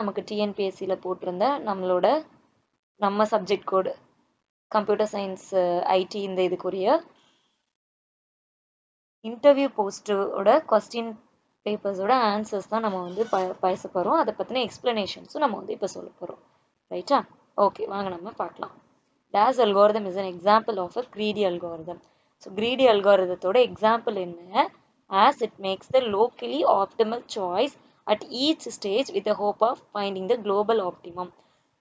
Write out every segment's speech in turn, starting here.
நமக்கு டிஎன்பிஎஸ்சியில் போட்டிருந்த நம்ம சப்ஜெக்ட் கோடு கம்ப்யூட்டர் சயின்ஸ் ஐடி இந்த இதுக்குரிய இன்டர்வியூ போஸ்டோட கொஸ்டின் பேப்பர்ஸோட ஆன்சர்ஸ் தான் நம்ம வந்து பேச போகிறோம். அதை பற்றின எக்ஸ்பிளனேஷன்ஸும் நம்ம வந்து இப்போ சொல்ல போகிறோம். ரைட்டா? ஓகே, வாங்க நம்ம பார்க்கலாம். DAS algorithm is an example of a greedy algorithm. So greedy algorithmத்தோட எக்ஸாம்பிள் என்ன? As it makes the locally optimal choice at each stage with the hope of finding the global optimum.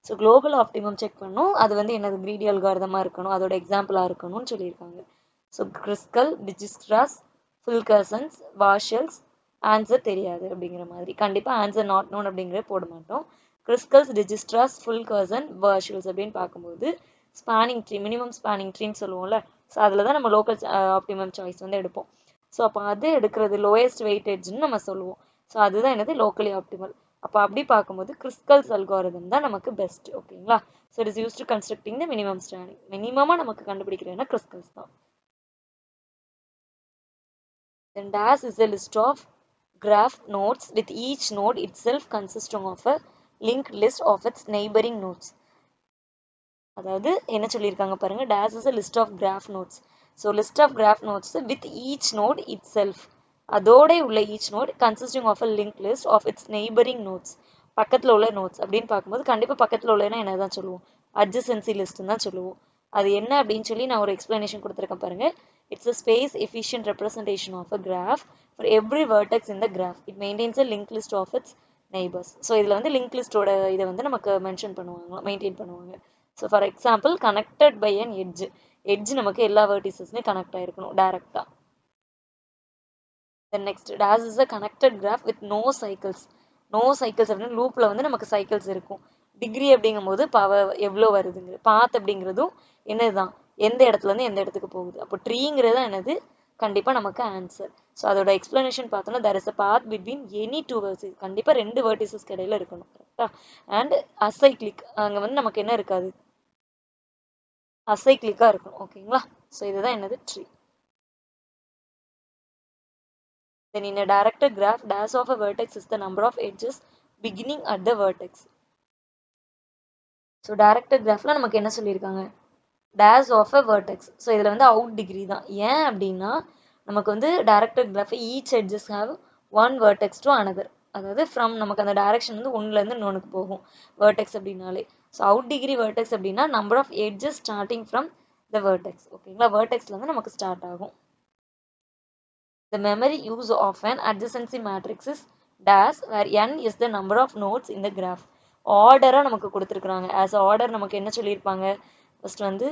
So global optimum check பண்ணும், அது வந்து என்னது greedy அல்காரிதமாக இருக்கணும், அதோட எக்ஸாம்பிளாக இருக்கணும்னு சொல்லியிருக்காங்க. ஸோ கிறிஸ்கல், டிஜிஸ்ட்ராஸ், ஃபுல்கர்சன்ஸ், வாஷல்ஸ், ஆன்சர் தெரியாது அப்படிங்கிற மாதிரி. கண்டிப்பாக ஆன்சர் நாட் நோன் அப்படிங்கிற போட மாட்டோம். கிறிஸ்கல்ஸ், டிஜிஸ்ட்ராஸ், ஃபுல்கர்சன், வாஷல்ஸ் அப்படின்னு பார்க்கும்போது ஸ்பானிங் ட்ரீ, மினிமம் ஸ்பானிங் ட்ரீன்னு சொல்லுவோம்ல, ஸோ அதில் தான் நம்ம லோக்கல் ஆப்டிமம் சாய்ஸ் வந்து எடுப்போம். ஸோ அப்போ அது எடுக்கிறது லோயஸ்ட் வெயிட்டேஜ்னு நம்ம சொல்லுவோம். ஸோ அதுதான் என்னது லோக்கலி ஆப்டிமல். அப்போ அப்படி பார்க்கும்போது கிறிஸ்கல்ஸ் அல்காரிதம் தான் நமக்கு பெஸ்ட். ஓகேங்களா? So it is use to constructing the minimum standing. மினிமமாக நமக்கு கண்டுபிடிக்கிறதுனா கிறிஸ்கல்ஸ் தான். Then DAS is a list of graph nodes with each node itself consisting of a linked list of its neighboring nodes. அதாவது என்ன சொல்லியிருக்காங்க பாருங்க, DAS is a list of graph nodes. So list of graph nodes with each node itself, அதோட உள்ள each node consisting of a linked list of its neighboring nodes. பக்கத்தில் உள்ள notes அப்படின்னு பார்க்கும்போது கண்டிப்பாக பக்கத்தில் உள்ளனா என்ன தான் சொல்லுவோம், adjacency லிஸ்ட்னு தான் சொல்லுவோம். அது என்ன அப்படின்னு சொல்லி நான் ஒரு எக்ஸ்பிளனேஷன் கொடுத்துருக்கேன் பாருங்க. It's a space efficient representation of a graph for every vertex in the graph. It maintains a linked list of its neighbors. So இதில் வந்து லிங்க் லிஸ்டோட இதை வந்து நமக்கு மென்ஷன் பண்ணுவாங்க, மெயின்டைன் பண்ணுவாங்க. So for example connected by an edge. Edge நமக்கு எல்லா வெர்டிசஸ்மே கனெக்ட் ஆகிருக்கணும் டைரெக்டாக. Then next DAS is a connected graph with no cycles. No cycles அப்படின்னு லூப்பில் வந்து நமக்கு சைக்கிள்ஸ் இருக்கும். டிகிரி அப்படிங்கும் போது பவர் எவ்வளோ வருதுங்க. பாத் அப்படிங்கிறதும் என்னது தான், எந்த இடத்துலேருந்து எந்த இடத்துக்கு போகுது. அப்போ ட்ரீங்கிறது என்னது கண்டிப்பாக நமக்கு ஆன்சர். ஸோ அதோட எக்ஸ்பிளனேஷன் பார்த்தோன்னா there is a path between any two vertices. கண்டிப்பாக ரெண்டு வெர்டிசஸ்க்கு இடையில இருக்கணும். கரெக்டாக? அண்ட் அசைக்ளிக், அங்கே வந்து நமக்கு என்ன இருக்காது, அசைக்ளிக்காக இருக்கும். ஓகேங்களா? ஸோ இதுதான் என்னது tree. Then in a directed graph, DAS of a vertex is the number of edges beginning at the vertex. So directed graphல நமக்கு என்ன சொல்லியிருக்காங்க, DAS of a vertex. So இதில் வந்து அவுட் டிகிரி தான். ஏன் அப்படின்னா நமக்கு வந்து directed graph each edges have one vertex to another. அதாவது ஃப்ரம் நமக்கு அந்த டைரக்ஷன் வந்து ஒன்றுலேருந்து இன்னொன்றுக்கு போகும் வேர்டெக்ஸ் அப்படின்னாலே. ஸோ அவுட் டிகிரி வேர்டெக்ஸ் அப்படின்னா number of edges starting from the vertex. ஓகேங்களா? வேர்டெக்ஸ்லேருந்து நமக்கு ஸ்டார்ட் ஆகும். The memory use of an adjacency matrix is DAS where n is the number of nodes in the graph. ஆர்டராக நமக்கு கொடுத்துருக்குறாங்க. As order நமக்கு என்ன சொல்லியிருப்பாங்க, ஃபர்ஸ்ட் வந்து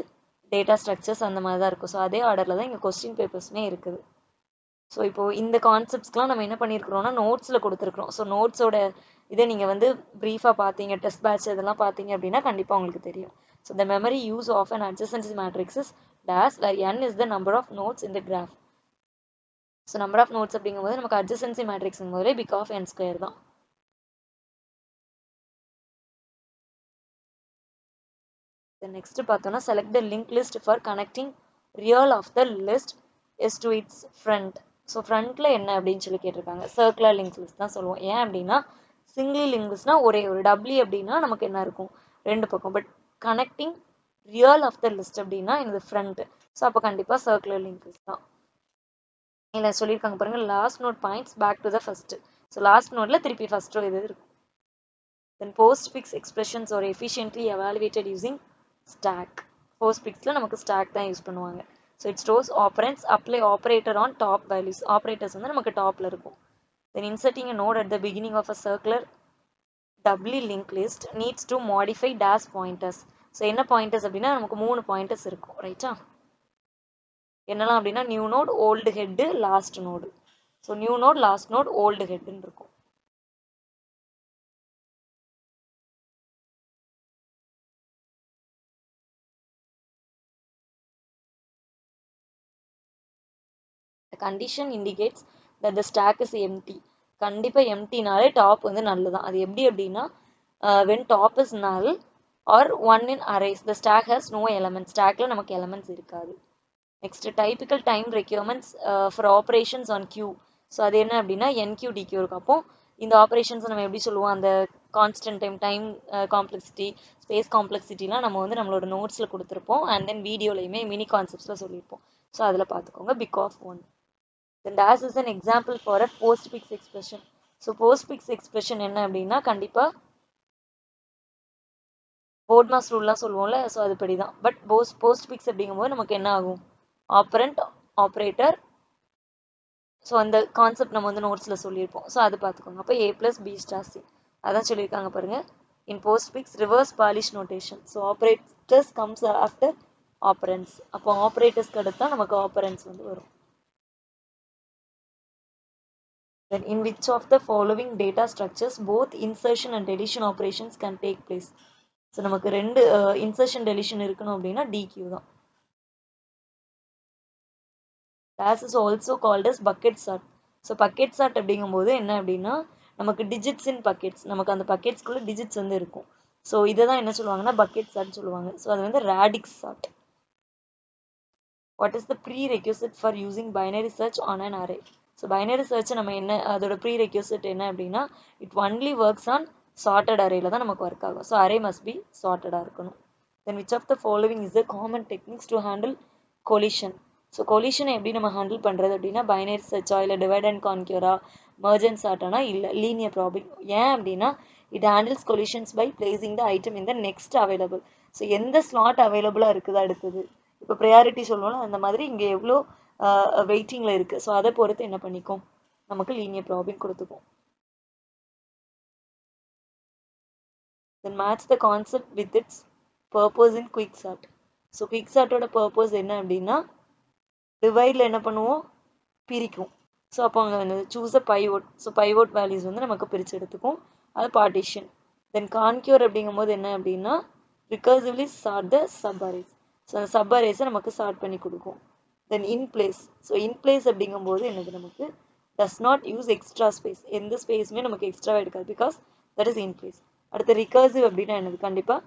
டேட்டா ஸ்ட்ரக்சர்ஸ் அந்த மாதிரி தான் இருக்கும். ஸோ அதே ஆர்டரில் தான் இங்கே கொஸ்டின் பேப்பர்ஸுமே இருக்குது. ஸோ இப்போது இந்த கான்செப்ட்ஸ்லாம் நம்ம என்ன பண்ணியிருக்கிறோம்னா நோட்ஸில் கொடுத்துருக்குறோம். ஸோ நோட்ஸோட இதை நீங்கள் வந்து ப்ரீஃபாக பார்த்தீங்க, டெஸ்ட் பேட்ச் இதெல்லாம் பார்த்தீங்க அப்படின்னா கண்டிப்பாக உங்களுக்கு தெரியும். So the memory use of an adjacency matrix is DAS where n is the number of nodes in the graph. So number of nodes அப்படிங்கும்போது நமக்கு அட்ஜசன்சி மேட்ரிக்ஸுங்கும் போதே பிக் ஆஃப் n ஸ்கொயர் தான். நெக்ஸ்ட் பார்த்தோம்னா select the link list for connecting real of the list is to its front. So ஃப்ரண்ட்டில் என்ன அப்படின்னு சொல்லி கேட்டிருக்காங்க. சர்க்குலர் லிங்க் லிஸ்ட் தான் சொல்லுவோம். ஏன் அப்படின்னா சிங்கிளி லிங்க் லிஸ்ட்னா ஒரே ஒரு டபிள்யூ அப்படின்னா நமக்கு என்ன இருக்கும், ரெண்டு பக்கம். But connecting real of the list அப்படின்னா இந்த ஃப்ரண்ட். ஸோ அப்போ கண்டிப்பாக சர்க்குலர் லிங்க் லிஸ்ட் தான். இல்லை சொல்லியிருக்காங்க பாருங்க, last node points back to the first. So last நோட்ல திருப்பி ஃபர்ஸ்ட் இது இருக்கும். Then post fix expressions are efficiently evaluated using stack. Post ஃபிக்ஸில் நமக்கு ஸ்டாக் தான் யூஸ் பண்ணுவாங்க. So it stores operands apply operator on top values. Operators வந்து நமக்கு டாப்பில் இருக்கும். Then inserting a node at the beginning of a circular doubly link list needs to modify DAS pointers. So என்ன pointers அப்படின்னா நமக்கு 3 pointers இருக்கும். ரைட்டா? என்னெல்லாம் அப்படின்னா new node, old head, last node. So new node, last node, old ஹெட்டுன்னு இருக்கும். The condition indicates that the stack is empty. கண்டிப்பாக எம்டினாலே டாப் வந்து நல்லு தான். அது எப்படி அப்படின்னா when top is null or 1 in arrays the stack has no elements. ஸ்டாக்ல நமக்கு elements இருக்காது. Next typical time requirements for operations on queue. So அது என்ன அப்படின்னா என்கியூ டிக்யூ இருக்கும். அப்போ இந்த ஆப்ரேஷன்ஸ் நம்ம எப்படி சொல்லுவோம், அந்த கான்ஸ்டன்ட் டைம் காம்ப்ளெக்சிட்டி ஸ்பேஸ் காம்ப்ளெக்சிட்டிலாம் நம்ம வந்து நம்மளோட நோட்ஸில் கொடுத்துருப்போம். அண்ட் தென் வீடியோலையுமே மினி கான்செப்ட்ஸில் சொல்லியிருப்போம். ஸோ அதில் பார்த்துக்கோங்க. Big of one. Then dash is an example for a postfix expression. So postfix expression என்ன அப்படின்னா கண்டிப்பாக போர்ட்மாஸ் ரூல்லாம் சொல்லுவோம்ல, ஸோ அதுபடி தான். பட் போஸ்ட்ஃபிக்ஸ் அப்படிங்கும்போது நமக்கு என்ன ஆகும், ஆப்பரண்ட் ஆப்ரேட்டர். ஸோ அந்த கான்செப்ட் நம்ம வந்து நோட்ஸில் சொல்லியிருப்போம். ஸோ அது பார்த்துக்கோங்க. அப்போ A + B * C அதான் சொல்லியிருக்காங்க பாருங்க. இன் postfix reverse polish notation. So operators comes after appearance. அப்போ ஆப்ரேட்டர்ஸ்க்கு அடுத்து தான் நமக்கு ஆப்பரன்ஸ் வந்து வரும். Then in which of the following data structures both insertion and deletion operations can take place? So நமக்கு ரெண்டு இன்சர்ஷன் டெலிஷன் இருக்கணும் அப்படின்னா DQ தான். Dash is also called as bucket sort. So bucket sort அப்படிங்கும்போது என்ன அப்படின்னா நமக்கு டிஜிட்ஸ் இன் buckets, நமக்கு அந்த பக்கெட்ஸ்குள்ள டிஜிட்ஸ் வந்து இருக்கும். ஸோ இதை தான் என்ன சொல்லுவாங்கன்னா பக்கெட் சார்ட் சொல்லுவாங்க. ஸோ அது வந்து radix sort. What is the prerequisite for using binary search on an array? So binary search நம்ம என்ன, அதோட ப்ரீ ரெக்யூசிட் என்ன அப்படின்னா it only works on sorted அரேல தான் நமக்கு ஒர்க் ஆகும். ஸோ அரே மஸ்ட் பி சார்ட்டடாக இருக்கணும். Then which of the following is the common techniques to handle collision? So கொலிஷனை எப்படி நம்ம ஹேண்டில் பண்ணுறது அப்படின்னா பைனரி சர்ச்சா இல்லை டிவைட் அண்ட் கான்க்யூரா மர்ஜன் சார்ட்டானா இல்லை லீனியர் ப்ராப்ளம். ஏன் அப்படின்னா it handles collisions by placing the item in the next available. So எந்த ஸ்லாட் அவைலபிளாக இருக்குது அடுத்தது, இப்போ ப்ரையாரிட்டி சொல்லுவோம்ல அந்த மாதிரி இங்கே எவ்வளோ வெயிட்டிங்கில் இருக்குது. ஸோ அதை பொறுத்து என்ன பண்ணிக்கும், நமக்கு லீனியர் ப்ராப்ளம் கொடுத்துக்கும். Then match the concept with its purpose in quicksort. So quicksort-ஓட பர்பஸ் என்ன அப்படின்னா டிவைடில் என்ன பண்ணுவோம், பிரிக்கும். ஸோ அப்போ அங்கே வந்து choose a pivot. So pivot values வந்து நமக்கு பிரித்து எடுத்துக்கும். அது பார்ட்டிஷன். தென் கான்க்யூர் அப்படிங்கும்போது என்ன அப்படின்னா recursively sort the sub arrays. So அந்த சப் அரேஸை நமக்கு சார்ட் பண்ணி கொடுக்கும். Then in place. So in place அப்படிங்கும்போது என்னது நமக்கு does not use extra space, எந்த ஸ்பேஸுமே நமக்கு எக்ஸ்ட்ராவாக எடுக்காது, because that is in place. அடுத்து ரிகர்சிவ் அப்படின்னா என்னது, கண்டிப்பாக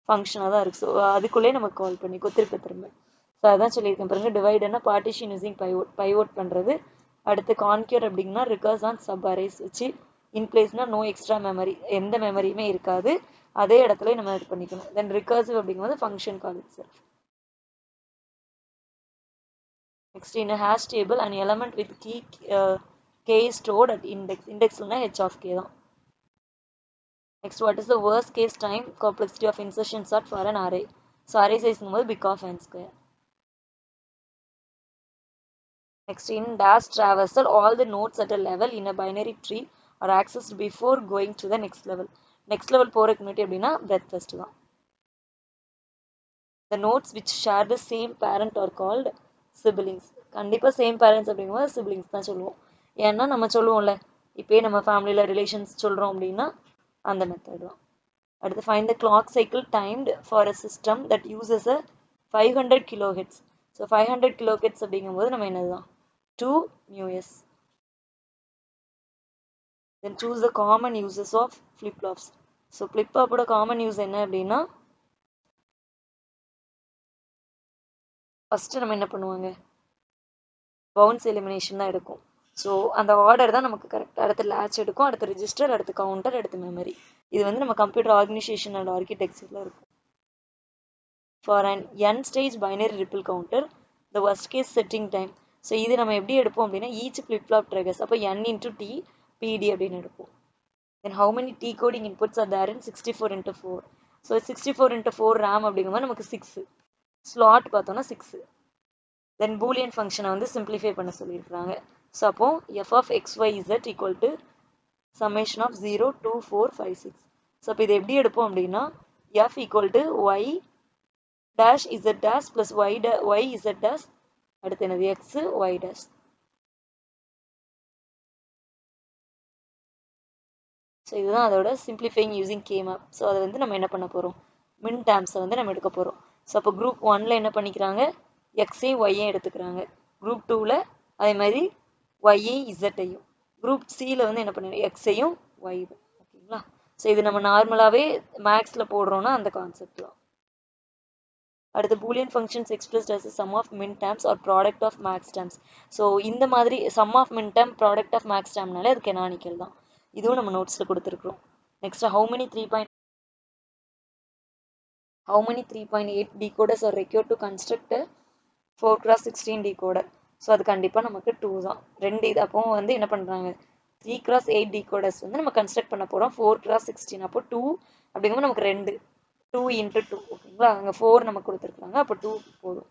ஃபங்க்ஷனாக தான் இருக்குது. ஸோ அதுக்குள்ளே நம்ம கால் பண்ணிக்கோ திரும்ப. ஸோ அதான் சொல்லியிருக்கேன் பாருங்க, டிவைடுன்னா பார்ட்டிஷன் யூசிங் பைவோட் பண்ணுறது. அடுத்து கான்க்யூர் அப்படின்னா ரிகர்ஸ் ஆன் சப் அரேஸ் வச்சு. இன் பிளேஸ்னா நோ எக்ஸ்ட்ரா மெமரி, எந்த மெமரியுமே இருக்காது, அதே இடத்துல நம்ம இது பண்ணிக்கணும். தென் ரிகர்சிவ் அப்படிங்கும்போது function call it self. Next, in a hash table, an element with key k is stored at index. Index h of k தான். Next, what is the worst case time complexity of insertion sort for an array? So array size big of n square. Next, in dash traversal, all the nodes at a level in a binary tree are accessed before going to the next level. Next level போறதுக்கு முன்னாடி அப்படின்னா breadth first தான். The nodes which share the same parent are called siblings. கண்டிப்பாக same parents அப்படிங்கும்போது siblings தான் சொல்லுவோம். ஏன்னா நம்ம சொல்லுவோம்ல, இப்போயே நம்ம ஃபேமிலியில் ரிலேஷன்ஸ் சொல்கிறோம் அப்படின்னா அந்த மெத்தட் தான். அடுத்து find the clock cycle timed for a system that uses a 500 kHz. So 500 kHz அப்படிங்கும்போது நம்ம என்னது தான் 2 μs. Then choose the common uses of flip-flops. So flip-flop-ஓட காமன் யூஸ் என்ன அப்படின்னா ஃபஸ்ட்டு நம்ம என்ன பண்ணுவாங்க, பவுன்ஸ் எலிமினேஷன் தான் எடுக்கும். ஸோ அந்த ஆர்டர் தான் நமக்கு கரெக்டாக. அடுத்து லேட்ச் எடுக்கும், அடுத்து ரிஜிஸ்டர், அடுத்து கவுண்டர், அடுத்து மெமரி. இது வந்து நம்ம கம்ப்யூட்டர் ஆர்கனைசேஷன் அண்ட் ஆர்கிடெக்சரில் இருக்கும். For an n stage binary ripple counter the worst case setting time. So இது நம்ம எப்படி எடுப்போம் அப்படின்னா ஈச் ஃப்ளிப் ஃப்ளாப் ட்ரிகர்ஸ், அப்போ n × t pd அப்படின்னு எடுப்போம். Then how many decoding inputs are there in 64 × 4. So 64 × 4 RAM அப்படிங்கும்போது நமக்கு 6 ஸ்லாட் பார்த்தோன்னா 6. தென் பூலியன் ஃபங்க்ஷனை வந்து சிம்பிளிஃபை பண்ண சொல்லியிருக்கிறாங்க. ஸோ அப்போ f of xyz equal to summation of 0, 2, 4, 5, 6. So அப்போ இது எப்படி எடுப்போம் அப்படின்னா f equal to y dash z dash plus y z dash அடுத்து என்னது x y dash. ஸோ இதுதான் அதோட simplifying using k map. So அதை வந்து நம்ம என்ன பண்ண போகிறோம், மின் டேர்ம்ஸை வந்து நம்ம எடுக்க போகிறோம். ஸோ அப்போ குரூப் 1ல் என்ன பண்ணிக்கிறாங்க, எக்ஸையும் ஒய்யையும் எடுத்துக்கிறாங்க. குரூப் 2ல் அதே மாதிரி ஒய்யையும் இசட்டையும். குரூப் சியில் வந்து என்ன பண்ணுறோம், எக்ஸையும் ஒய். ஓகேங்களா. ஸோ இது நம்ம நார்மலாகவே மேக்ஸில் போடுறோன்னா அந்த கான்செப்ட் தான். அடுத்து Boolean functions expressed as a sum of min terms or product of max terms. So இந்த மாதிரி sum of min term product of max termனாலே அது கெனானிக்கல் தான். இதுவும் நம்ம நோட்ஸில் கொடுத்துருக்குறோம். Next, how many 3.8 decoders are required to construct a 4x16 decoder? So அது கண்டிப்பாக நமக்கு 2 தான். ரெண்டு இது அப்போ வந்து என்ன பண்ணுறாங்க, 3x8 decoders வந்து நம்ம கன்ஸ்ட்ரக்ட் பண்ண போகிறோம். 4x16 அப்போ 2 அப்படிங்கும்போது நமக்கு 2 2 into 2 ஓகேங்களா. அங்கே 4 நமக்கு கொடுத்துருக்காங்க, அப்போ 2 போதும்.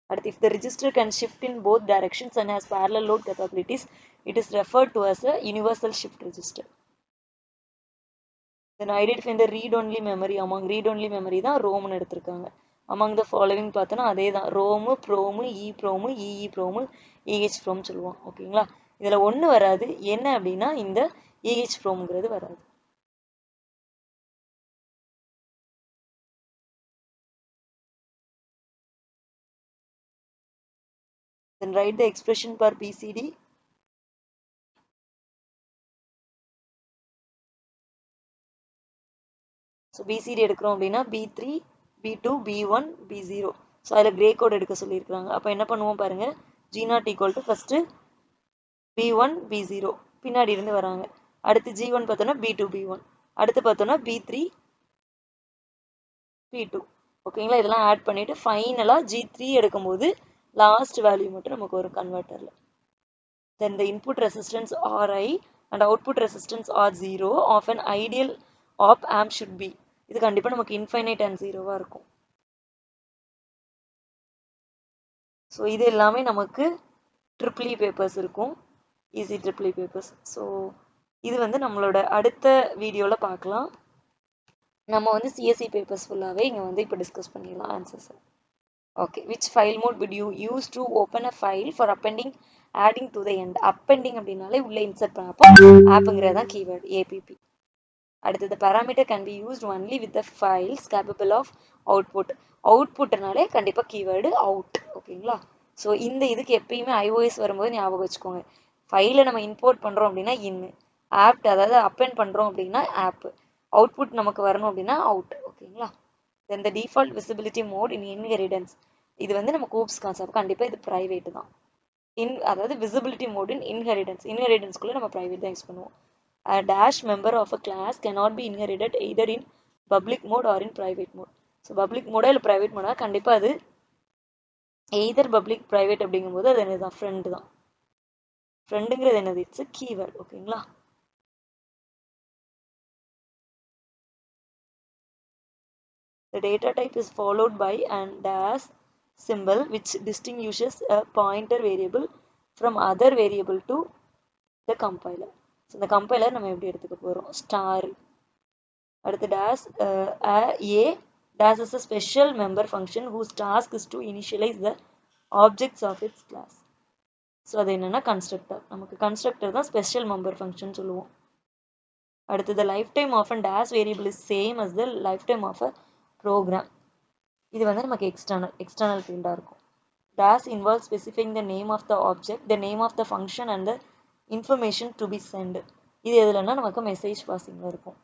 அடுத்து, if the register can shift in both directions and has parallel load capabilities, it is referred to as a universal shift register. Then identify the read-only memory. Among read-only memory தான் ரோம்னு எடுத்திருக்காங்க. Among the following பார்த்தோன்னா அதே தான், ROM, ப்ரோமு, ப்ரோமு, ப்ரோமு, from சொல்லுவோம். ஓகேங்களா. இதில் ஒன்று வராது, என்ன அப்படின்னா இந்த ப்ரோம்ங்கிறது வராது. Then write the expression for BCD. So BCD எடுக்கிறோம் அப்படின்னா B3, B2, B1, B0. So அதில் கிரே கோட் எடுக்க சொல்லியிருக்காங்க. அப்போ என்ன பண்ணுவோம் பாருங்க, G0 equal to first B1, B0 பின்னாடி இருந்து வராங்க. அடுத்து G1 பார்த்தோன்னா B2, B1. அடுத்து பார்த்தோன்னா B3, P2. ஓகேங்களா. இதெல்லாம் ஆட் பண்ணிட்டு ஃபைனலாக G3 எடுக்கும்போது லாஸ்ட் வேல்யூ மட்டும் நமக்கு ஒரு கன்வெர்ட்டரில். Then the input resistance Ri and output resistance R0 of an ideal op amp should be. இது கண்டிப்பாக நமக்கு இன்ஃபைனைட் அண்ட் ஜீரோவாக இருக்கும். ஸோ இது எல்லாமே நமக்கு ட்ரிபிள் இ பேப்பர்ஸ் இருக்கும், easy triple E papers. So இது வந்து நம்மளோட அடுத்த வீடியோவில் பார்க்கலாம். நம்ம வந்து சிஎஸ்சி பேப்பர்ஸ் ஃபுல்லாகவே இங்கே வந்து இப்போ டிஸ்கஸ் பண்ணிடலாம் answers. Okay, which file mode would you use to open a file for appending adding to the end? appending அப்படின்னாலே உள்ளே இன்சர்ட் பண்ணப்போ ஆப்புங்கிறது தான் கீவேர்டு, ஏபிபி. அடுத்தது parameter can be used only with the files capable of output. அவுட்புட்னாலே கண்டிப்பாக keyword out. ஓகேங்களா. So இந்த இதுக்கு எப்பயுமே iOS வரும்போது ஞாபகம் வச்சுக்கோங்க, ஃபைலை நம்ம இம்போர்ட் பண்ணுறோம் அப்படின்னா இன்னு, ஆப்ட் அதாவது அப்பெண்ட் பண்ணுறோம் அப்படின்னா ஆப், அவுட்புட் நமக்கு வரணும் அப்படின்னா அவுட். ஓகேங்களா. Then the default visibility mode in inheritance. இது வந்து நம்ம கூப்ஸ் கான்செப்ட், கண்டிப்பாக இது ப்ரைவேட் தான். அதாவது விசிபிலிட்டி மோட் இன் இன்ஹெரிடன்ஸ், இன்ஹெரிடன்ஸ்குள்ளே நம்ம ப்ரைவேட் தான் யூஸ் பண்ணுவோம். A dash member of a class cannot be inherited either in public mode or in private mode. So public மோடா இல்லை ப்ரைவேட் மோடா, கண்டிப்பாக அது எய்தர் பப்ளிக் ப்ரைவேட் அப்படிங்கும்போது அது என்னது தான், ஃப்ரெண்டு தான். ஃப்ரெண்டுங்கிறது என்னது, இட்ஸ் கீவேர்ட். ஓகேங்களா. The data type is followed by an dash symbol which distinguishes a pointer variable from other variable to the compiler. So இந்த கம்பைலர் நம்ம எப்படி எடுத்துக்க போகிறோம், ஸ்டார். அடுத்து dash a dash is a special member function whose task is to initialize the objects of its class. So அது என்னன்னா constructor, நமக்கு constructor தான் ஸ்பெஷல் மெம்பர் ஃபங்க்ஷன் சொல்லுவோம். அடுத்தது lifetime of and dash variable is same as the lifetime of a program. இது வந்து நமக்கு external ஃபீல்டாக இருக்கும். dash involves specifying the name of the object, the name of the function and the information to be sent. இது எதுலன்னா நமக்கு message பாசிங்கில் இருக்கும்.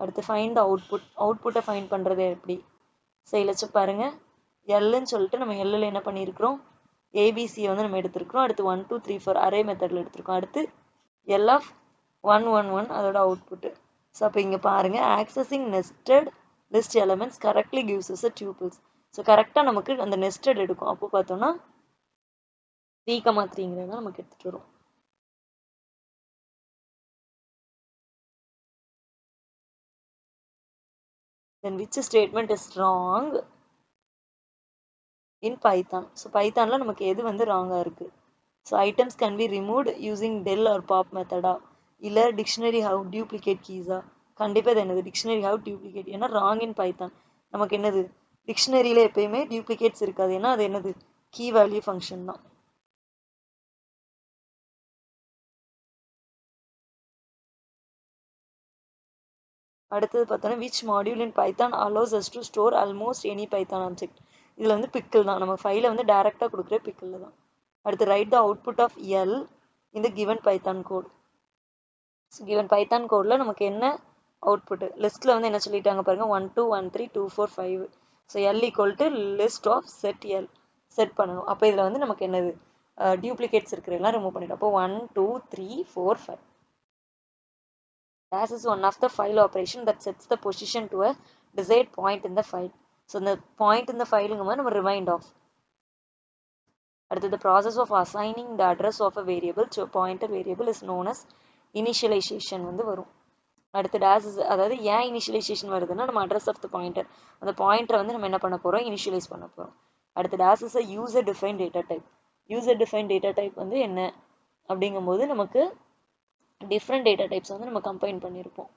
அடுத்து find the output, அவுட்புட்டை find பண்ணுறது எப்படி, ஸோ இதில் பாருங்க, எல்லுன்னு சொல்லிட்டு நம்ம எல்லில் என்ன பண்ணியிருக்கிறோம், ஏபிசியை வந்து நம்ம எடுத்திருக்கிறோம். அடுத்து 1 2 3 4 அரே மெத்தடில் எடுத்திருக்கோம். அடுத்து எல் ஆஃப் 1 1 1 அதோட அவுட்புட்டு. ஸோ அப்போ இங்கே பாருங்கள், accessing nested list elements correctly gives us a tuples. So கரெக்டாக நமக்கு அந்த நெஸ்டட் எடுக்கும். அப்போ பார்த்தோன்னா 3,3ங்கிறத நமக்கு எடுத்துகிட்டு வரும். Then which statement is wrong in Python? So பைத்தானில் நமக்கு எது வந்து ராங்காக இருக்குது. So items can be removed using del or pop மெத்தடா, இல்லை டிக்ஷனரி ஹவ் டியூப்ளிகேட் கீஸா. கண்டிப்பாக இது என்னது, டிக்ஷனரி ஹவ் டியூப்ளிகேட். ஏன்னா ராங் இன் பைத்தான் நமக்கு என்னது, டிக்ஷனரியில் எப்பயுமே டியூப்ளிகேட்ஸ் இருக்காது, ஏன்னா அது என்னது கீ வேல்யூ ஃபங்க்ஷன் தான். அடுத்தது பார்த்தோன்னா which module in Python allows us to store almost any Python object. இதில் வந்து பிக்கிள் தான், நம்ம ஃபைலை வந்து டேரெக்டாக கொடுக்குற பிக்கிளில் தான். அடுத்து ரைட் த அவுட்புட் ஆஃப் எல் இந்த given Python code. So given Python கோடில் நமக்கு என்ன அவுட்புட்டு, லிஸ்ட்டில் வந்து என்ன சொல்லிட்டாங்க பாருங்கள், 1 2 1 3 2 4 5. So L equal to list of set L set பண்ணணும். அப்போ இதில் வந்து நமக்கு என்னது duplicates இருக்கிறதெல்லாம் remove பண்ணிடும். அப்போ 1 2 3 4 5. Dash is one of the file operation that sets the position to a desired point in the file. So the point in the file நம்ம remind of. அடுத்து the process of assigning the address of a variable to a pointer variable is known as initialization வந்து வரும். அடுத்து dash is அதாவது ஏன் initialization வருதுன்னா நம்ம address of the pointer அந்த pointer வந்து நம்ம என்ன பண்ண போறோம் initialize பண்ண போறோம். அடுத்து dash is a user defined data type. user defined data type வந்து என்ன அப்படிங்கும்போது நமக்கு different data types வந்து நம்ம combine பண்ணியிருப்போம்.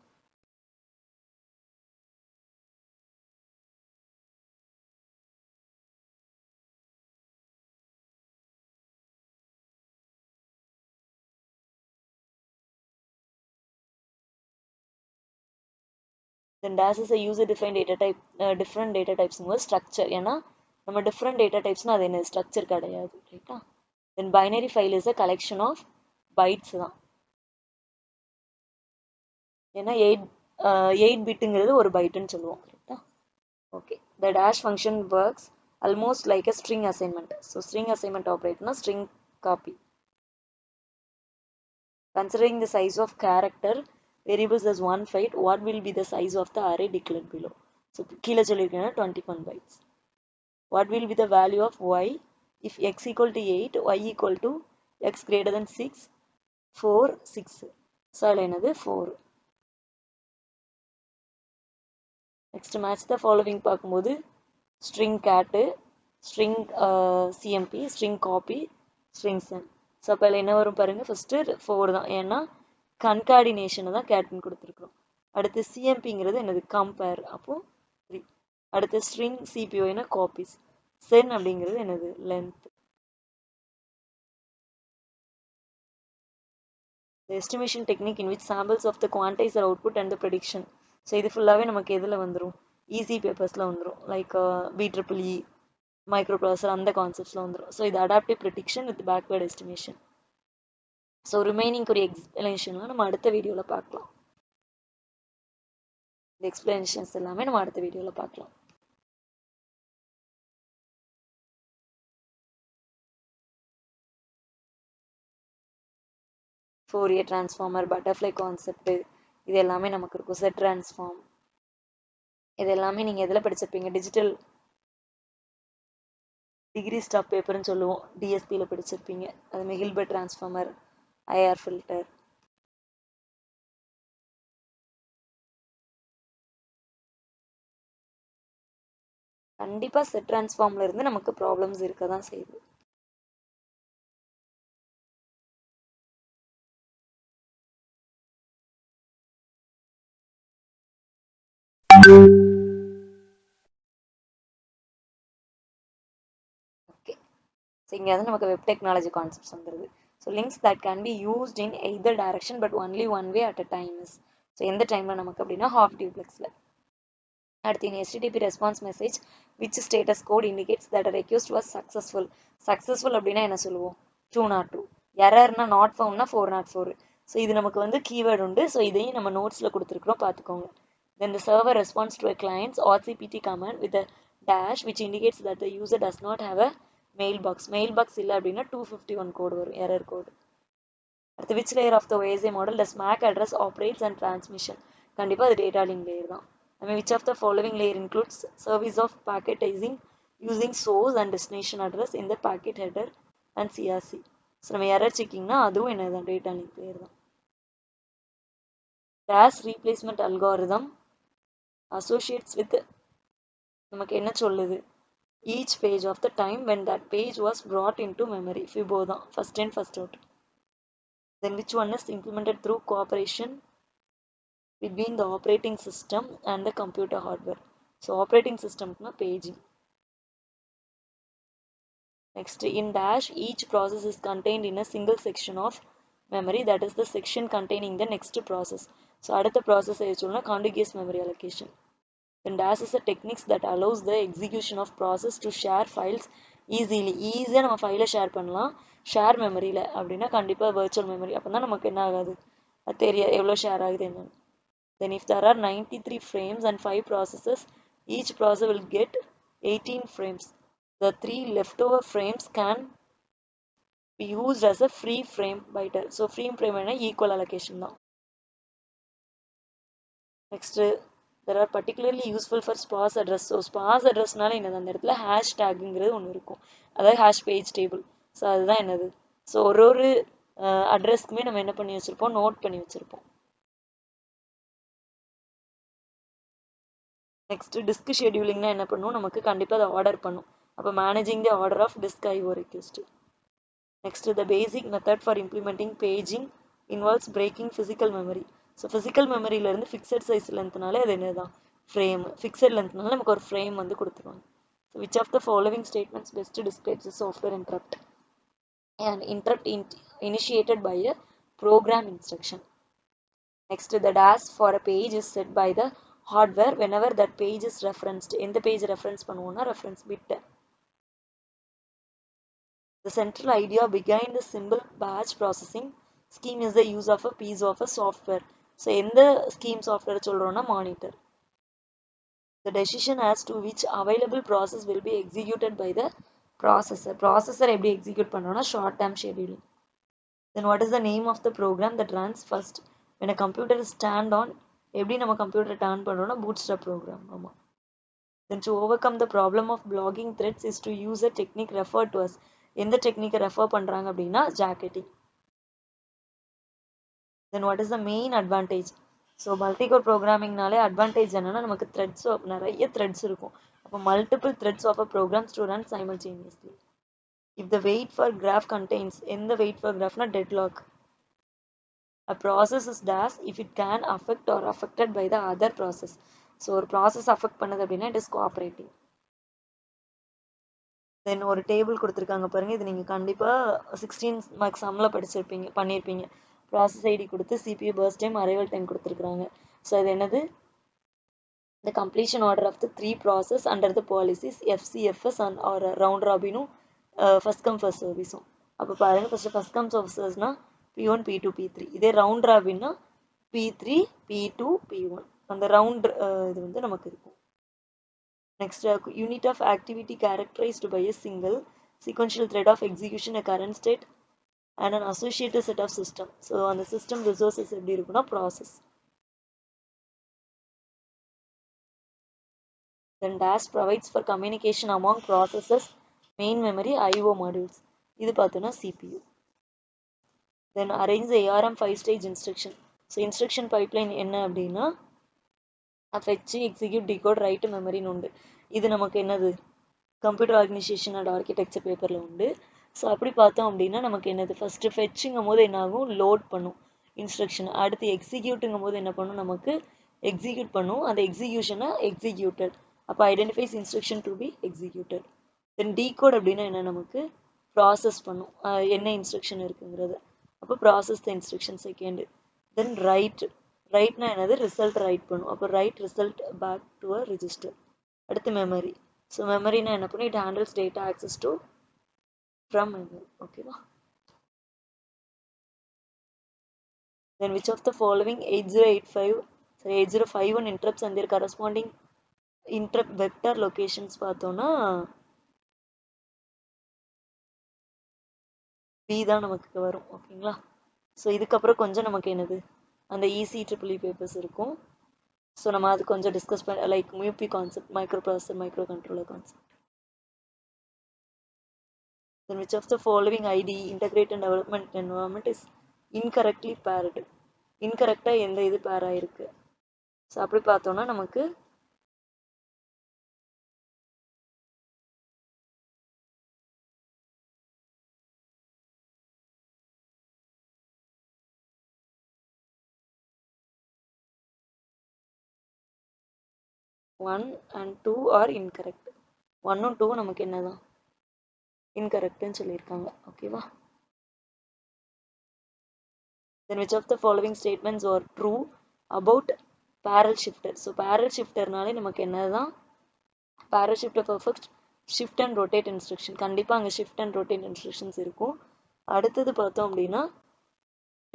Then dash is a user defined data type different data types structure ஏன்னா நம்ம different data types அது என்ன structure கிடையாது ரைட்டா. Then binary file is a collection of bytes தான் ஏன்னா 8 பிட்டுங்கிறது ஒரு பைட்டுன்னு சொல்லுவோம் ரைட்டா. Okay the dash function works almost like a string assignment. So string assignment operator string copy. Considering the size of character variables as 1 byte, what will be the size of the array declared below? So கீழே சொல்லிருக்கேன்னா 21 bytes. What will be the value of y if x equal to 8, y equal to x greater than 6, 4, 6. So அதில் என்னது 4. Next match the following பார்க்கும்போது string cat, string cmp, string copy, string send. So அப்போ அதில் என்ன வரும் பாருங்க first 4 தான் ஏன்னா கன்கார்டினேஷனை தான் கேட்னு கொடுத்துருக்குறோம். அடுத்து சிஎம்பிங்கிறது என்னது கம்பேர் அப்போ 3. அடுத்து ஸ்ட்ரிங் சிபிஓ என்ன காப்பீஸ். சென் அப்படிங்கிறது என்னது length. The estimation technique in which samples of the quantizer output and the prediction. So இது ஃபுல்லாகவே நமக்கு எதில் வந்துடும் ஈஸி பேப்பர்ஸில் வந்துடும் லைக் BEEE மைக்ரோ ப்ராசஸர் அந்த கான்செப்ட்ஸில் வந்துடும். ஸோ இது adaptive prediction with backward estimation. So remaining ஒரு எக்ஸ்பிளனேஷன்லாம் நம்ம அடுத்த வீடியோவில் பார்க்கலாம். இந்த எக்ஸ்பிளனேஷன்ஸ் எல்லாமே நம்ம அடுத்த வீடியோவில் பார்க்கலாம். ஃபோரியர் டிரான்ஸ்ஃபார்மர், பட்டர்ஃப்ளை கான்செப்ட் இது எல்லாமே நமக்கு இருக்கும். செட் டிரான்ஸ்ஃபார்ம் இது எல்லாமே நீங்கள் எதில் படிச்சிருப்பீங்க டிஜிட்டல் டிகிரி ஸ்டாப் பேப்பர்னு சொல்லுவோம் டிஎஸ்பியில் படிச்சிருப்பீங்க. அதுமாதிரி ஹில்பர்ட் டிரான்ஸ்ஃபார்மர், ஐஆர் ஃபில்டர். கண்டிப்பாக செட் டிரான்ஸ்ஃபார்ம்ல இருந்து நமக்கு ப்ராப்ளம்ஸ் இருக்க தான் செய்யுது. ஓகே ஸோ இங்கே வந்து நமக்கு வெப் டெக்னாலஜி கான்செப்ட்ஸ் வந்துடுது. So links that can be used in either direction but only one way at a time is. So எந்த டைமில் நமக்கு அப்படின்னா ஹாஃப் டியூப்ளெக்ஸில். அடுத்து in HTTP response message which status code indicates that a request was successful. Successful அப்படின்னா என்ன சொல்லுவோம் 202. எரர்னா not ஃபவுண்ட்னா 404. So இது நமக்கு வந்து கீவேர்டு உண்டு. ஸோ இதையும் நம்ம நோட்ஸில் கொடுத்துருக்குறோம் பார்த்துக்கோங்க. Then the server responds to a client's RCPT command with a dash which indicates that the user does not have a mailbox. Mailbox இல்லை அப்படின்னா 251 கோடு வரும் எரர் கோடு. அடுத்து which layer of the OSI model does MAC address operates and transmission. கண்டிப்பாக அது data link layer தான். I mean, which of the following layer includes service of packetizing using source and destination address in the packet header and CRC. So நம்ம error செக்கிங்னா அதுவும் என்னதான் data link layer தான். dash replacement algorithm associates with நமக்கு என்ன சொல்லுது each page of the time when that page was brought into memory. FIBO தான் first in first out. Then which one is implemented through cooperation between the operating system and the computer hardware. So operating system na paging. Next in dash each process is contained in a single section of memory, that is the section containing the next process. So அடுத்த process சொல்லுனா contiguous memory allocation. Then dash is a techniques that allows the execution of process to share files easily. ஈஸியாக நம்ம ஃபைலை share பண்ணலாம் share மெமரியில் அப்படின்னா கண்டிப்பாக virtual memory அப்போ தான் நமக்கு என்ன ஆகாது அது தெரிய எவ்வளோ ஷேர் ஆகுது என்னன்னு. Then if there are 93 frames and 5 processes, each processor will get 18 frames. The 3 leftover frames can be used as a free frame biter. So free frame என்ன equal allocation தான். Next, there are particularly useful for sparse address. So sparse addressனால என்னது, அந்த இடத்துல ஹேஷ்டேக்குங்கிறது ஒன்று இருக்கும், அதாவது hash page table. So அதுதான் என்னது. ஸோ ஒரு அட்ரஸ்க்குமே நம்ம என்ன பண்ணி வச்சுருப்போம், நோட் பண்ணி வச்சுருப்போம். நெக்ஸ்ட் டிஸ்க் ஷெடியூலிங்னா என்ன பண்ணும், நமக்கு கண்டிப்பாக அதை ஆர்டர் பண்ணும். அப்போ managing the order of disk IO request. Next, the basic method for implementing paging involves breaking physical memory. So physical மெமரியிலேருந்து ஃபிக்ஸட் சைஸ் லென்த்னாலே அது என்ன தான், ஃப்ரேம். ஃபிக்ஸட் லென்த்னால நமக்கு ஒரு ஃப்ரேம் வந்து கொடுத்துருவாங்க. So which of the following statements best describes the software interrupt? An interrupt initiated by a program instruction. Next, the dash for a page is set by the hardware whenever that page is referenced. எந்த page reference பண்ணுவோம்னா reference bit. The central idea behind the simple batch processing scheme is the use of a piece of a software. So எந்த scheme software சொல்றோம்னா monitor. The decision as to which available process will be executed by the processor. Processor எப்படி execute பண்ணோம்னா short term scheduling. Then what is the name of the program that runs first when a computer is turned on? எப்படி நம்ம computer turn பண்ணுறோம்னா bootstrap program. ஆமாம். Then to overcome the problem of blocking threads is to use a technique referred to as. எந்த டெக்னிக்கை refer பண்ணுறாங்க அப்படின்னா ஜாக்கெட்டிங். Then what is the main advantage? So multicore ப்ரோக்ராமிங்னாலே அட்வான்டேஜ் என்னன்னா நமக்கு த்ரெட்ஸ், நிறைய த்ரெட்ஸ் இருக்கும். அப்போ multiple threads of a programs to run simultaneously. If the wait for graph contains, எந்த வெயிட் ஃபார் கிராஃப்னா deadlock. A process is dash if it can affect or affected by the other process. So ஒரு process affect பண்ணுது அப்படின்னா it is cooperating. தென் ஒரு table கொடுத்துருக்காங்க பாருங்கள், இது நீங்கள் கண்டிப்பாக 16 மார்க்ஸ் சம்மில் பண்ணியிருப்பீங்க. ப்ராசஸ் ஐடி கொடுத்து CPU burst time arrival time கொடுத்துருக்குறாங்க. ஸோ அது என்னது, the completion order of the 3 process under the policies FCFS and or round robin first come first service. அப்போ பாருங்க, first come first சர்வ்ஸ்னா P1 P2 P3. இதே round ராபின்னா P3 P2 P1. அந்த round இது வந்து நமக்கு இருக்கும். Next, unit of activity characterized by a single sequential thread of execution, a current state and an associated set of system. So அந்த system resources எப்படி இருக்குன்னா process. Then dash provides for communication among processes, main memory, IO modules. இது பார்த்தோன்னா CPU. Then arrange the ARM 5-stage instruction. So instruction pipeline என்ன அப்படின்னா fetch, execute, decode, write memory உண்டு. இது நமக்கு என்னது, கம்ப்யூட்டர் ஆர்கனைசேஷன் அண்ட் ஆர்கிடெக்சர் பேப்பரில் உண்டு. ஸோ அப்படி பார்த்தோம் அப்படின்னா நமக்கு என்னது, ஃபஸ்ட்டு ஃபெச்சுங்கும் போது என்ன ஆகும், லோட் பண்ணும் இன்ஸ்ட்ரக்ஷன். அடுத்து எக்ஸிக்யூட்டுங்கும் போது என்ன பண்ணும், நமக்கு எக்ஸிக்யூட் பண்ணும். அந்த எக்ஸிக்யூஷனை எக்ஸிக்யூட்டட், அப்போ identifies instruction to be executed. Then decode அப்படின்னா என்ன, நமக்கு ப்ராசஸ் பண்ணும் என்ன இன்ஸ்ட்ரக்ஷன் இருக்குங்கிறது. அப்போ process the instruction second. Then ரைட்னா என்னது, ரிசல்ட் ரைட் பண்ணும். அப்போ write result back to a register. அடுத்து மெமரி. ஸோ மெமரினா என்ன பண்ணி, it handles data access to from memory. ஓகேவா. Then which of the following 8051 interrupts and their corresponding interrupt vector locations பார்த்தோன்னா பி தான் நமக்கு வரும். ஓகேங்களா. ஸோ இதுக்கப்புறம் கொஞ்சம் நமக்கு என்னது, அந்த EC/EEE பேப்பர்ஸ் இருக்கும். ஸோ நம்ம அது கொஞ்சம் டிஸ்கஸ் பண்ண, like mu P concept, micro processor, micro controller concept. Then which of the following IDE, integrated development environment, is incorrectly paired? இன்கரெக்டாக எந்த இது பேர் ஆயிருக்கு. ஸோ அப்படி பார்த்தோன்னா நமக்கு one and two are incorrect. 1ம் 2ம் நமக்கு என்னதான், இன்கரெக்ட்னு சொல்லியிருக்காங்க. ஓகேவா. Then which of the following statements are true about parallel shifter? So parallel shifterனாலே நமக்கு என்னதான், parallel shifter perfect shift and rotate instruction. கண்டிப்பாக அங்கே shift and rotate instructions இருக்கும். அடுத்தது பார்த்தோம் அப்படின்னா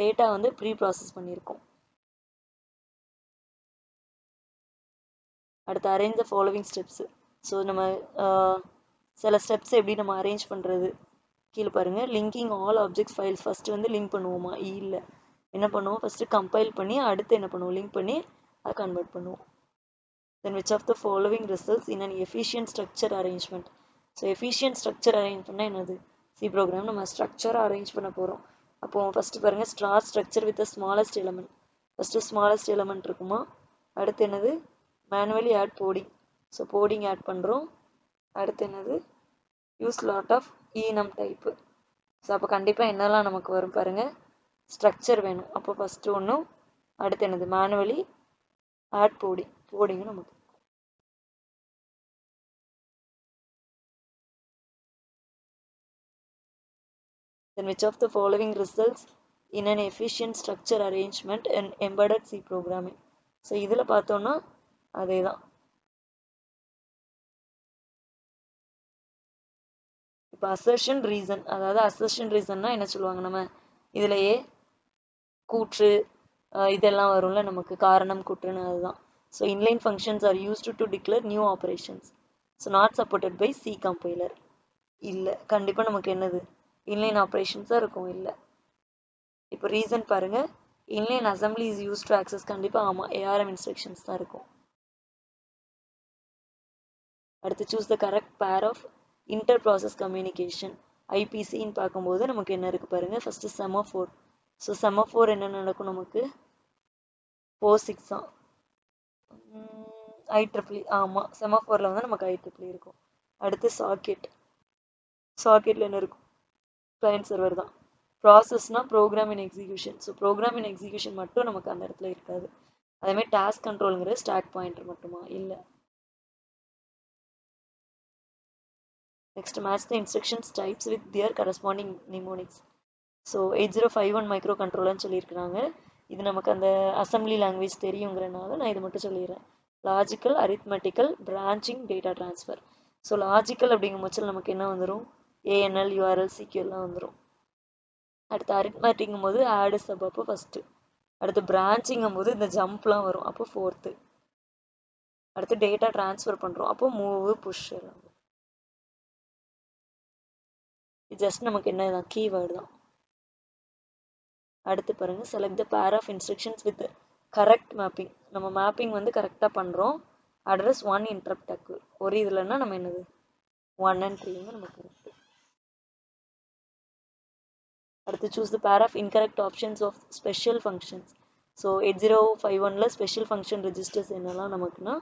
டேட்டா வந்து ப்ரீ ப்ராசஸ் பண்ணியிருக்கோம். அடுத்து arrange the following steps. So நம்ம சில ஸ்டெப்ஸ் எப்படி நம்ம அரேஞ்ச் பண்ணுறது, கீழே பாருங்க linking all objects files first வந்து லிங்க் பண்ணுவோமா இல்லை என்ன பண்ணுவோம் ஃபர்ஸ்ட் கம்பைல் பண்ணி அடுத்து என்ன பண்ணுவோம் லிங்க் பண்ணி அதை கன்வெர்ட் பண்ணுவோம். Then which of the following results in an efficient structure arrangement? So efficient structure arrange பண்ணால் என்னது சி ப்ரோக்ராம் நம்ம ஸ்ட்ரக்சராக அரேஞ்ச் பண்ண போகிறோம். அப்போது ஃபஸ்ட்டு பாருங்கள் star structure with smallest element first smallest element இருக்குமா அடுத்து என்னது manually add padding so padding add பண்ணுறோம் அடுத்து என்னது use lot of enum type so அப்போ கண்டிப்பாக என்னெல்லாம் நமக்கு வரும் பாருங்கள் ஸ்ட்ரக்சர் வேணும் அப்போ ஃபஸ்ட்டு ஒன்றும் அடுத்து என்னது மேனுவலி ஆட் போடிங் நமக்கு. Then which of the following results in an efficient structure arrangement in embedded C programming? So இதில் பார்த்தோன்னா அதே தான் இப்போ அசர்ஷன் ரீசன் அதாவது அசர்ஷன் ரீசன்னா என்ன சொல்லுவாங்க நம்ம இதுலையே கூற்று இதெல்லாம் வரும்ல நமக்கு காரணம் கூற்றுன்னு அதுதான். So inline functions are used to declare new operations so not supported by C compiler இல்லை கண்டிப்பாக நமக்கு என்னது இன்லைன் ஆப்ரேஷன்ஸாக இருக்கும் இல்லை. இப்போ ரீசன் பாருங்க inline assembly is use to access கண்டிப்பாக ஆமாம் ஏஆர்எம் இன்ஸ்ட்ரக்ஷன்ஸ் தான் இருக்கும். அடுத்து choose the correct pair of inter process communication ஐபிசின்னு பார்க்கும்போது நமக்கு என்ன இருக்குது பாருங்கள் ஃபஸ்ட்டு செமாஃபோர் ஸோ செமாஃபோர் என்ன நடக்கும் நமக்கு POSIX தான் IEEE ஆமாம் செமாஃபோரில் வந்து நமக்கு IEEE இருக்கும். அடுத்து சாக்கெட்டில் என்ன இருக்கும் கிளையன்ட் சர்வர் தான். ப்ராசஸ்னா ப்ரோக்ராம் இன் எக்ஸிக்யூஷன் ஸோ ப்ரோக்ராம் இன் எக்ஸிக்யூஷன் மட்டும் நமக்கு அந்த இடத்துல இருக்காது. அதேமாதிரி டாஸ்க் கண்ட்ரோலுங்கிறது ஸ்டாக் பாயிண்டர் மட்டுமா இல்லை. Next match the instructions types with their corresponding mnemonics so 8051 micro கண்ட்ரோலர்னு சொல்லியிருக்கிறாங்க. இது நமக்கு அந்த அசம்பிளி லாங்குவேஜ் தெரியுங்கிறனால நான் இது மட்டும் சொல்லிடுறேன். Logical arithmetical branching data transfer so logical அப்படிங்கும் பட்சத்தில் நமக்கு என்ன வந்துடும் ANL URL CQலாம் வந்துடும். அடுத்து அரித்மெட்டிங்கும் போது ஆடு சப் அப்போ ஃபஸ்ட்டு அடுத்து பிரான்ச்சிங்கும் போது இந்த ஜம்ப்லாம் வரும் அப்போ ஃபோர்த்து அடுத்து டேட்டா டிரான்ஸ்ஃபர் பண்ணுறோம் அப்போ மூவு புஷ் எல்லாம் இது ஜஸ்ட் நமக்கு என்ன தான் கீவேர்டு தான். அடுத்து பாருங்க select the pair of instructions with correct mapping நம்ம மேப்பிங் வந்து கரெக்டாக பண்ணுறோம். அட்ரஸ் 1 இன்டரப்ட் டக்கு ஒரு இதுலன்னா நம்ம என்னது 1 and 3 நமக்கு கரெக்ட். அடுத்து choose the pair of incorrect options of special functions so 8051 special function registers என்னெல்லாம் நமக்குன்னா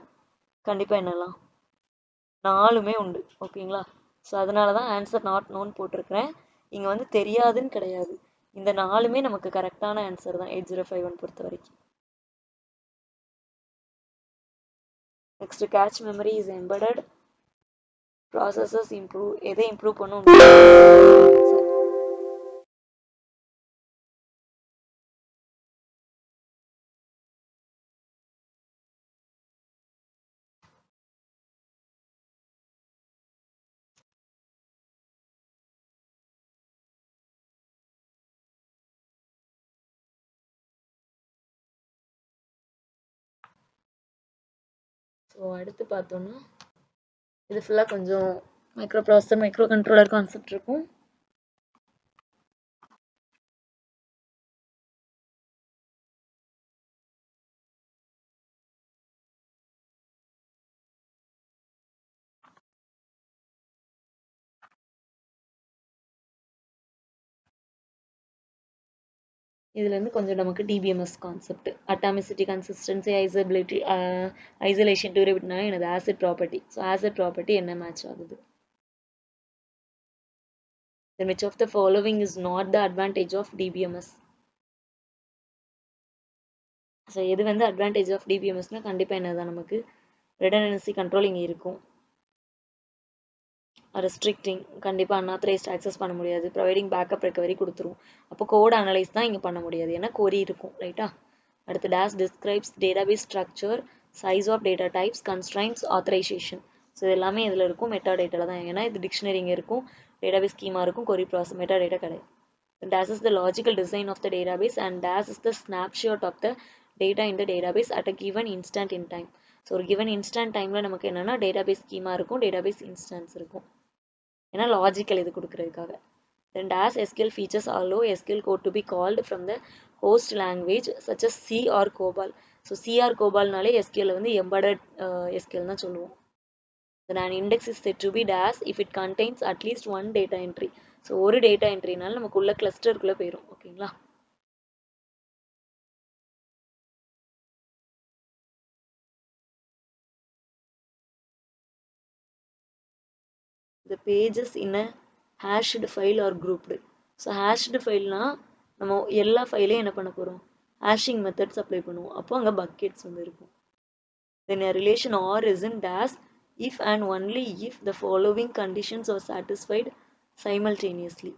கண்டிப்பாக என்னெல்லாம் 4மே உண்டு ஓகேங்களா. ஸோ அதனால தான் ஆன்சர் நாட் நோன் போட்டிருக்கிறேன். இங்கே வந்து தெரியாதுன்னு கிடையாது இந்த 4மே நமக்கு கரெக்டான ஆன்சர் தான் 8051 பொறுத்த வரைக்கும். Next cache memory is embedded processes improve எதை இம்ப்ரூவ் பண்ணும் ஸோ அடுத்து பார்த்தோன்னா இது ஃபுல்லாக கொஞ்சம் micro processor micro controller concept இருக்கும். இதுலேருந்து கொஞ்சம் நமக்கு DBMS கான்செப்ட் அட்டாமிசிட்டி கன்சிஸ்டன்சி ஐசபிலிட்டி ஐசோலேஷன் டியூரபிலிட்டினா எனது acid property so acid property என்ன மேட்ச் ஆகுது. Then which of the following is not the advantage of DBMS so எது வந்து அட்வான்டேஜ் ஆஃப் DBMSனா கண்டிப்பாக என்னதான் நமக்கு ரெடண்டன்சி கண்ட்ரோல் இங்கே இருக்கும். ரெஸ்ட்ரிக்டிங் கண்டிப்பாக அன்ஆத்தரைஸ்ட் ஆக்சஸ் பண்ண முடியாது. ப்ரொவைடிங் பேக்கப் ரெக்கவரி கொடுத்துரும் அப்போ கோட் அனலைஸ் தான் இங்கே பண்ண முடியாது ஏன்னா கொரி இருக்கும் ரைட்டா. அடுத்து dash describes database structure size of data types constraints authorization so இது எல்லாமே இதில் இருக்கும் மெட்டா டேட்டாவில் தான் ஏன்னா இது டிக்ஷனரி இங்கே இருக்கும் டேட்டாபேஸ் ஸ்கீமா இருக்கும் கொரி ப்ராசஸ் மெட்டா டேட்டா கிடையாது. Dash is the logical design of the database and dash is the snapshot of the data in the database at a given instant in time. So ஒரு given instant timeல நமக்கு என்னன்னா database schema இருக்கும் database instance இருக்கும் ஏன்னா logical இது கொடுக்கறதுக்காக. Then dash SQL features allow SQL code to be called from the host language such as C or COBOL. So C or COBOL-நாலே SQL வந்து embedded SQL தான் சொல்லுவோம். Then an index is said to be dash if it contains at least one data entry. So ஒரு data entryனால நமக்கு உள்ள clusterக்குள்ள போயிரும். ஓகேங்களா? The pages in a hashed file or grouped. So hashed file னா நம்ம எல்லா ஃபைலையும் என்ன பண்ண போறோம், hashing methods apply பண்ணுவோம். அப்போ அங்க buckets வந்து இருக்கும். Then a relation R is in dash if and only if the following conditions are satisfied simultaneously.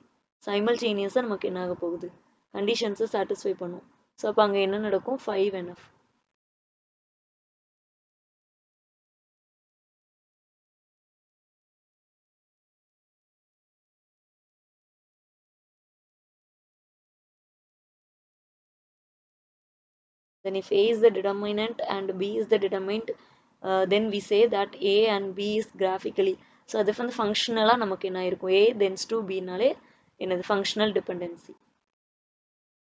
Simultaneously நமக்கு என்ன ஆக போகுது, conditions satisfy பண்ணும். ஸோ அப்போ அங்கே என்ன நடக்கும், 5 NF. Then if A is the determinant and B is the determinant, then we say that A and B is graphically. So அது வந்து ஃபங்க்ஷனலாக நமக்கு என்ன இருக்கும், A tends to Bனாலே என்னது functional dependency.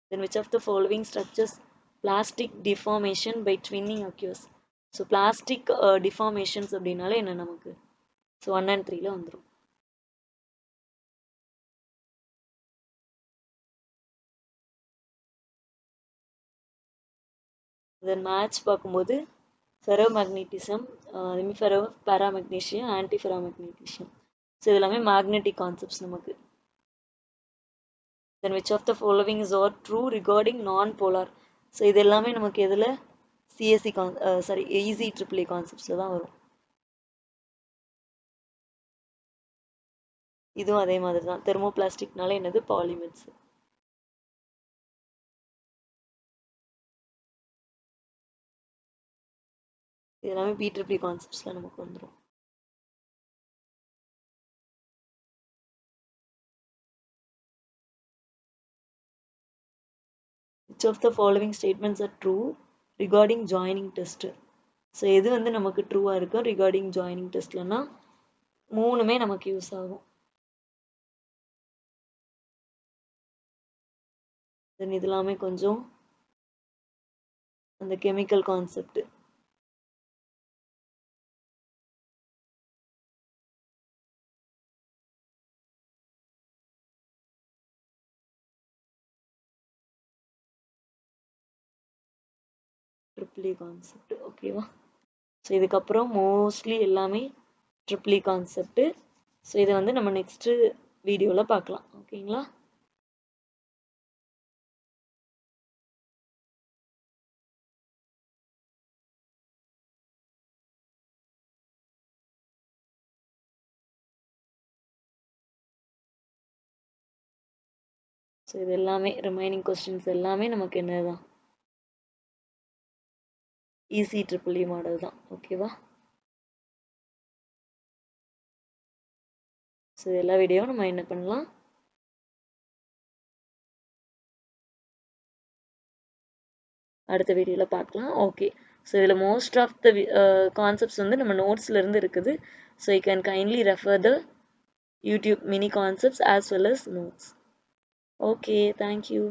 Then which of the following structures plastic deformation by twinning occurs? So plastic deformations அப்படின்னாலே என்ன நமக்கு, so 1 and 3ல வந்துடும். Then match பார்க்கும்போது ferromagnetism, paramagnesia, antiferromagnetism. So இதெல்லாமே magnetic concepts நமக்கு. Then which of the following is all true regarding non-polar? So இது எல்லாமே நமக்கு எதுல, CSE ECEEE conceptsல தான் வரும். இதுவும் அதே மாதிரி தான், தெர்மோபிளாஸ்டிக்னால என்னது, பாலிமெர்ஸ். இதெல்லாமே BEEE கான்செப்ட்ஸ்ல நமக்கு வந்துடும். Which of the following statements are true regarding joining test? So எது வந்து நமக்கு ட்ரூவாக இருக்கும் ரிகார்டிங் ஜாயினிங் டெஸ்ட்லன்னா, மூணுமே நமக்கு யூஸ் ஆகும். தென் இதெல்லாமே கொஞ்சம் அந்த கெமிக்கல் கான்செப்ட். Triple concept. ஓகேவா? ஸோ இதுக்கப்புறம் மோஸ்ட்லி எல்லாமே ட்ரிபிள் கான்செப்ட். ஸோ இதை வந்து நம்ம நெக்ஸ்ட் வீடியோவில் பார்க்கலாம். ஓகேங்களா? ஸோ இது எல்லாமே ரிமைனிங் கொஸ்டின்ஸ் எல்லாமே நமக்கு என்னதான், ECEEE மாடல் தான். ஓகேவா? ஸோ எல்லா வீடியோவும் நம்ம என்ன பண்ணலாம், அடுத்த வீடியோவில் பார்க்கலாம். ஓகே. ஸோ இதில் மோஸ்ட் ஆஃப் த கான்செப்ட்ஸ் வந்து நம்ம நோட்ஸில் இருந்து இருக்குது. So you can kindly refer the YouTube mini concepts as well as notes. Okay, thank you.